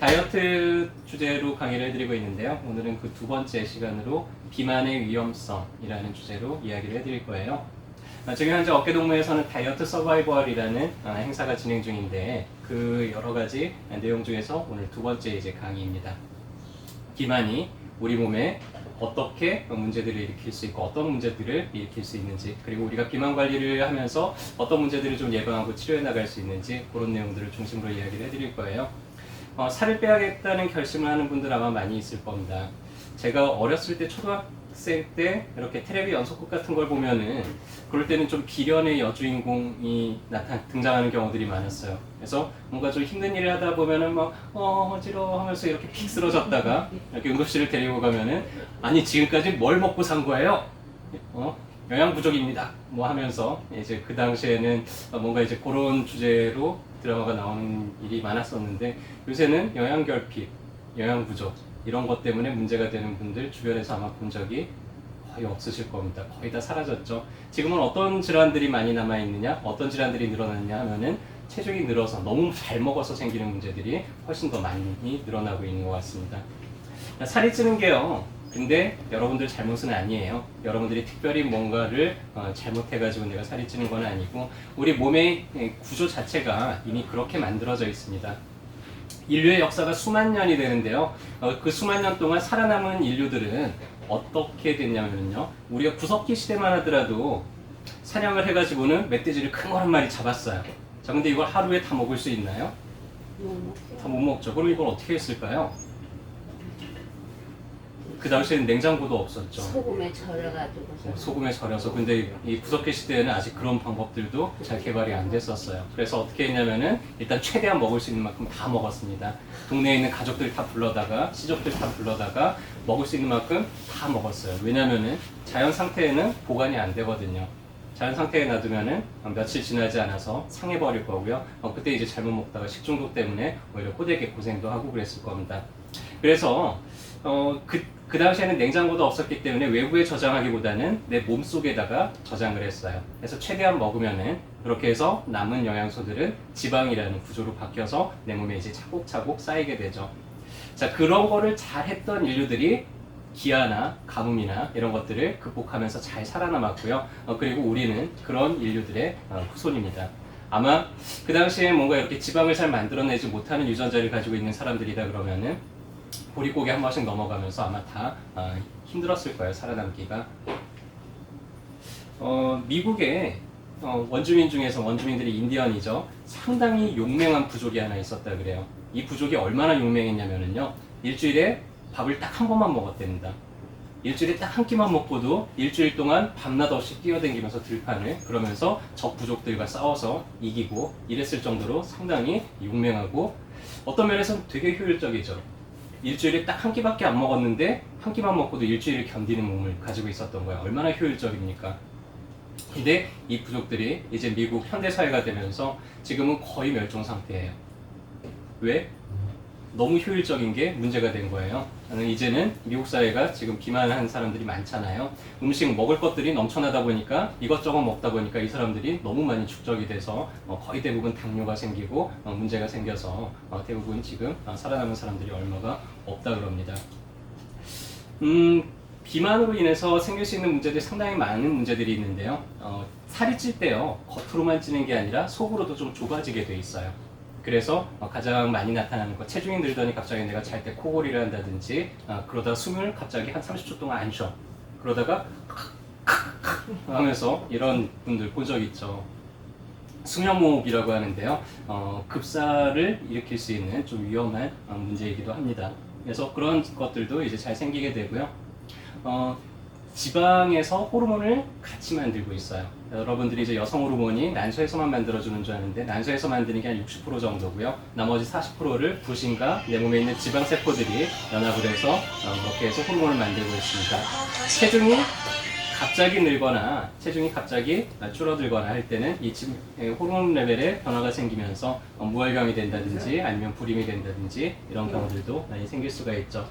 다이어트 주제로 강의를 해드리고 있는데요. 오늘은 그 두 번째 시간으로 비만의 위험성이라는 주제로 이야기를 해드릴 거예요. 지금 현재 어깨동무에서는 다이어트 서바이벌이라는 행사가 진행 중인데 그 여러 가지 내용 중에서 오늘 두 번째 이제 강의입니다. 비만이 우리 몸에 어떻게 문제들을 일으킬 수 있고 어떤 문제들을 일으킬 수 있는지, 그리고 우리가 비만 관리를 하면서 어떤 문제들을 좀 예방하고 치료해 나갈 수 있는지, 그런 내용들을 중심으로 이야기를 해드릴 거예요. 살을 빼야겠다는 결심을 하는 분들 아마 많이 있을 겁니다. 제가 어렸을 때, 초등학생 때 이렇게 텔레비 연속극 같은 걸 보면은 그럴 때는 좀 비련의 여주인공이 등장하는 경우들이 많았어요. 그래서 뭔가 좀 힘든 일을 하다 보면은 막 어지러워 하면서 이렇게 픽 쓰러졌다가 이렇게 응급실을 데리고 가면은, 아니 지금까지 뭘 먹고 산 거예요? 영양 부족입니다. 뭐 하면서 이제 그 당시에는 뭔가 이제 그런 주제로 드라마가 나오는 일이 많았었는데, 요새는 영양 결핍, 영양 부족 이런 것 때문에 문제가 되는 분들 주변에서 아마 본 적이 거의 없으실 겁니다. 거의 다 사라졌죠. 지금은 어떤 질환들이 많이 남아있느냐, 어떤 질환들이 늘어났냐 하면은 체중이 늘어서 너무 잘 먹어서 생기는 문제들이 훨씬 더 많이 늘어나고 있는 것 같습니다. 살이 찌는 게요, 근데 여러분들 잘못은 아니에요. 여러분들이 특별히 뭔가를 잘못해가지고 내가 살이 찌는 건 아니고, 우리 몸의 구조 자체가 이미 그렇게 만들어져 있습니다. 인류의 역사가 수만 년이 되는데요, 그 수만 년 동안 살아남은 인류들은 어떻게 됐냐면요, 우리가 구석기 시대만 하더라도 사냥을 해가지고는 멧돼지를 큰 걸 한 마리 잡았어요. 자, 근데 이걸 하루에 다 먹을 수 있나요? 다 못 먹죠. 그럼 이걸 어떻게 했을까요? 그 당시에는 냉장고도 없었죠. 소금에 절여가지고. 소금에 절여서. 근데 이 구석기 시대에는 아직 그런 방법들도 잘 개발이 안 됐었어요. 그래서 어떻게 했냐면은 일단 최대한 먹을 수 있는 만큼 다 먹었습니다. 동네에 있는 가족들 다 불러다가, 시족들 다 불러다가 먹을 수 있는 만큼 다 먹었어요. 왜냐면은 자연 상태에는 보관이 안 되거든요. 자연 상태에 놔두면은 며칠 지나지 않아서 상해버릴 거고요. 그때 이제 잘못 먹다가 식중독 때문에 오히려 호되게 고생도 하고 그랬을 겁니다. 그래서 그 당시에는 냉장고도 없었기 때문에 외부에 저장하기보다는 내 몸속에다가 저장을 했어요. 그래서 최대한 먹으면은 그렇게 해서 남은 영양소들은 지방이라는 구조로 바뀌어서 내 몸에 이제 차곡차곡 쌓이게 되죠. 자, 그런 거를 잘 했던 인류들이 기아나 가뭄이나 이런 것들을 극복하면서 잘 살아남았고요. 그리고 우리는 그런 인류들의 후손입니다. 아마 그 당시에 뭔가 이렇게 지방을 잘 만들어내지 못하는 유전자를 가지고 있는 사람들이다 그러면은 보릿고개 한 번씩 넘어가면서 아마 다 힘들었을 거예요, 살아남기가. 미국의 원주민 중에서, 원주민들이 인디언이죠, 상당히 용맹한 부족이 하나 있었다 그래요. 이 부족이 얼마나 용맹했냐면요, 일주일에 밥을 딱 한 번만 먹었답니다. 일주일에 딱 한 끼만 먹고도 일주일 동안 밤낮 없이 뛰어다니면서 들판을, 그러면서 적 부족들과 싸워서 이기고 이랬을 정도로 상당히 용맹하고, 어떤 면에서는 되게 효율적이죠. 일주일에 딱 한 끼밖에 안 먹었는데 한 끼만 먹고도 일주일을 견디는 몸을 가지고 있었던 거예요. 얼마나 효율적입니까? 근데 이 부족들이 이제 미국 현대사회가 되면서 지금은 거의 멸종 상태예요. 왜? 너무 효율적인 게 문제가 된 거예요. 이제는 미국 사회가 지금 비만한 사람들이 많잖아요. 음식 먹을 것들이 넘쳐나다 보니까, 이것저것 먹다 보니까 이 사람들이 너무 많이 축적이 돼서 거의 대부분 당뇨가 생기고 문제가 생겨서 대부분 지금 살아남은 사람들이 얼마가 없다 그럽니다. 비만으로 인해서 생길 수 있는 문제들이 상당히 많은 문제들이 있는데요. 살이 찔 때요, 겉으로만 찌는 게 아니라 속으로도 좀 좁아지게 돼 있어요. 그래서 가장 많이 나타나는 거, 체중이 늘더니 갑자기 내가 잘 때 코골이를 한다든지, 그러다가 숨을 갑자기 한 30초 동안 안 쉬어. 그러다가 하면서 이런 분들 본 적 있죠. 수면무호흡이라고 하는데요, 급사를 일으킬 수 있는 좀 위험한 문제이기도 합니다. 그래서 그런 것들도 이제 잘 생기게 되고요. 지방에서 호르몬을 같이 만들고 있어요. 여러분들이 이제 여성 호르몬이 난소에서만 만들어주는 줄 아는데, 난소에서 만드는 게 한 60% 정도고요. 나머지 40%를 부신과 내 몸에 있는 지방세포들이 연합을 해서 그렇게 해서 호르몬을 만들고 있습니다. 체중이 갑자기 늘거나 체중이 갑자기 줄어들거나 할 때는 이 호르몬 레벨에 변화가 생기면서 무혈경이 된다든지 아니면 불임이 된다든지 이런 경우들도 많이 생길 수가 있죠.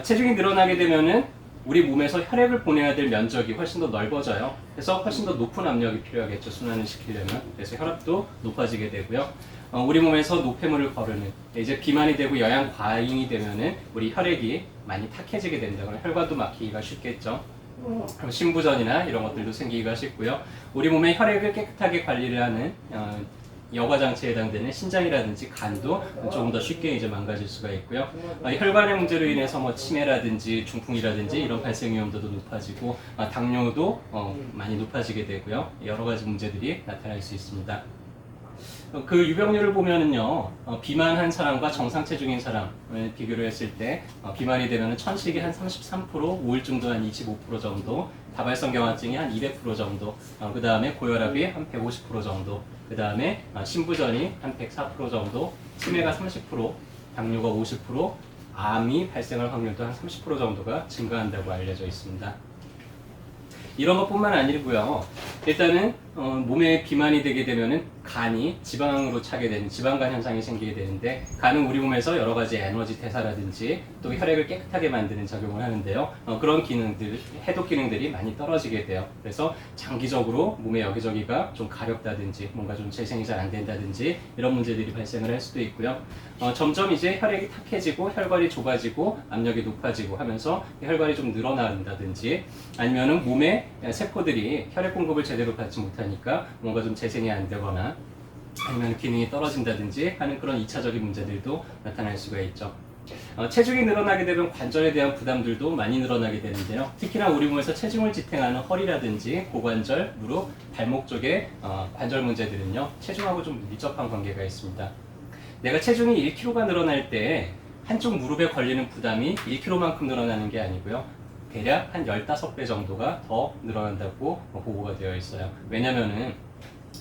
체중이 늘어나게 되면은 우리 몸에서 혈액을 보내야 될 면적이 훨씬 더 넓어져요. 그래서 훨씬 더 높은 압력이 필요하겠죠. 순환을 시키려면. 그래서 혈압도 높아지게 되고요. 우리 몸에서 노폐물을 거르는 이제 비만이 되고 영양 과잉이 되면은 우리 혈액이 많이 탁해지게 된다. 그럼 혈관도 막히기가 쉽겠죠. 그럼 신부전이나 이런 것들도 생기기가 쉽고요. 우리 몸의 혈액을 깨끗하게 관리를 하는 여과 장치에 해당되는 신장이라든지 간도 조금 더 쉽게 이제 망가질 수가 있고요. 혈관의 문제로 인해서 뭐 치매라든지 중풍이라든지 이런 발생 위험도도 높아지고 당뇨도 많이 높아지게 되고요. 여러 가지 문제들이 나타날 수 있습니다. 그 유병률을 보면은요, 비만한 사람과 정상 체중인 사람을 비교를 했을 때 비만이 되면은 천식이 한 33%, 우울증도 한 25% 정도, 다발성 경화증이 한 200% 정도, 그 다음에 고혈압이 한 150% 정도, 그 다음에 신부전이 한 104% 정도, 치매가 30%, 당뇨가 50%, 암이 발생할 확률도 한 30% 정도가 증가한다고 알려져 있습니다. 이런 것뿐만 아니고요. 일단은 몸에 비만이 되게 되면은 간이 지방으로 차게 되는 지방간 현상이 생기게 되는데, 간은 우리 몸에서 여러 가지 에너지 대사라든지 또 혈액을 깨끗하게 만드는 작용을 하는데요. 그런 기능들, 해독 기능들이 많이 떨어지게 돼요. 그래서 장기적으로 몸의 여기저기가 좀 가렵다든지 뭔가 좀 재생이 잘 안 된다든지 이런 문제들이 발생을 할 수도 있고요. 점점 이제 혈액이 탁해지고 혈관이 좁아지고 압력이 높아지고 하면서 혈관이 좀 늘어난다든지, 아니면은 몸에 세포들이 혈액 공급을 제대로 받지 못하니까 뭔가 좀 재생이 안 되거나 아니면 기능이 떨어진다든지 하는 그런 2차적인 문제들도 나타날 수가 있죠. 체중이 늘어나게 되면 관절에 대한 부담들도 많이 늘어나게 되는데요. 특히나 우리 몸에서 체중을 지탱하는 허리라든지 고관절, 무릎, 발목 쪽의 관절 문제들은요, 체중하고 좀 밀접한 관계가 있습니다. 내가 체중이 1kg가 늘어날 때 한쪽 무릎에 걸리는 부담이 1kg만큼 늘어나는 게 아니고요. 대략 한 15배 정도가 더 늘어난다고 보고가 되어 있어요. 왜냐면은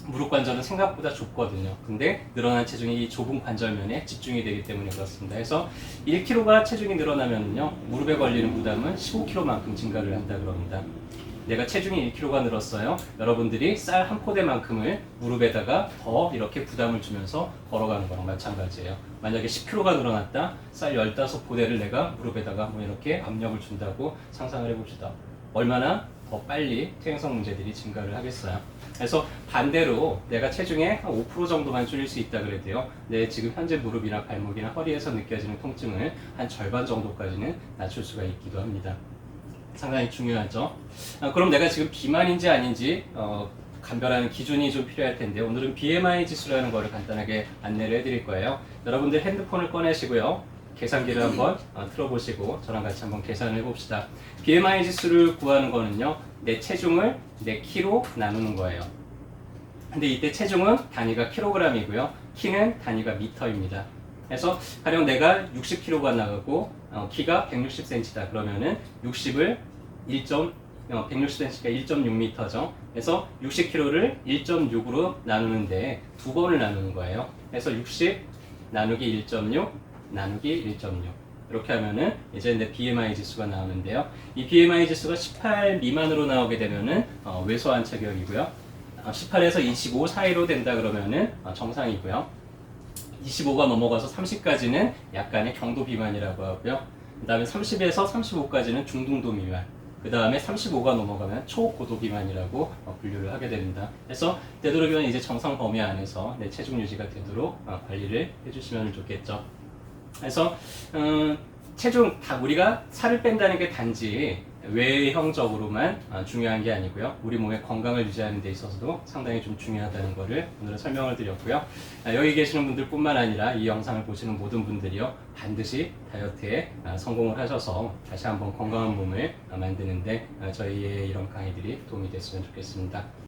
무릎 관절은 생각보다 좁거든요. 근데 늘어난 체중이 이 좁은 관절면에 집중이 되기 때문에 그렇습니다. 그래서 1kg가 체중이 늘어나면요, 무릎에 걸리는 부담은 15kg만큼 증가를 한다 그럽니다. 내가 체중이 1kg가 늘었어요. 여러분들이 쌀 한 포대만큼을 무릎에다가 더 이렇게 부담을 주면서 걸어가는 거랑 마찬가지예요. 만약에 10kg가 늘어났다, 쌀 15포대를 내가 무릎에다가 뭐 이렇게 압력을 준다고 상상을 해봅시다. 얼마나 더 빨리 퇴행성 문제들이 증가를 하겠어요. 그래서 반대로 내가 체중의 한 5% 정도만 줄일 수 있다 그래도요, 내 지금 현재 무릎이나 발목이나 허리에서 느껴지는 통증을 한 절반 정도까지는 낮출 수가 있기도 합니다. 상당히 중요하죠. 그럼 내가 지금 비만인지 아닌지 감별하는 기준이 좀 필요할 텐데, 오늘은 BMI 지수라는 거를 간단하게 안내를 해드릴 거예요. 여러분들 핸드폰을 꺼내시고요, 계산기를 한번 틀어보시고 저랑 같이 한번 계산을 해봅시다. BMI 지수를 구하는 거는요, 내 체중을 내 키로 나누는 거예요. 근데 이때 체중은 단위가 킬로그램이고요, 키는 단위가 미터입니다. 그래서 가령 내가 60kg가 나가고 키가 160cm다 그러면은 60을 160cm가 1.6m죠. 그래서 60kg를 1.6으로 나누는데 두 번을 나누는 거예요. 그래서 60 나누기 1.6 나누기 1.6 이렇게 하면은 이제 내 BMI 지수가 나오는데요. 이 BMI 지수가 18 미만으로 나오게 되면은 왜소한 체격이고요. 18에서 25 사이로 된다 그러면은 정상이고요. 25가 넘어가서 30까지는 약간의 경도 비만이라고 하고요. 그 다음에 30에서 35까지는 중등도 비만, 그 다음에 35가 넘어가면 초고도 비만이라고 분류를 하게 됩니다. 그래서 되도록이면 이제 정상 범위 안에서 내 체중 유지가 되도록 관리를 해주시면 좋겠죠. 그래서 체중 다 우리가 살을 뺀다는 게 단지 외형적으로만 중요한 게 아니고요, 우리 몸의 건강을 유지하는 데 있어서도 상당히 좀 중요하다는 것을 오늘은 설명을 드렸고요. 여기 계시는 분들 뿐만 아니라 이 영상을 보시는 모든 분들이요, 반드시 다이어트에 성공을 하셔서 다시 한번 건강한 몸을 만드는데 저희의 이런 강의들이 도움이 됐으면 좋겠습니다.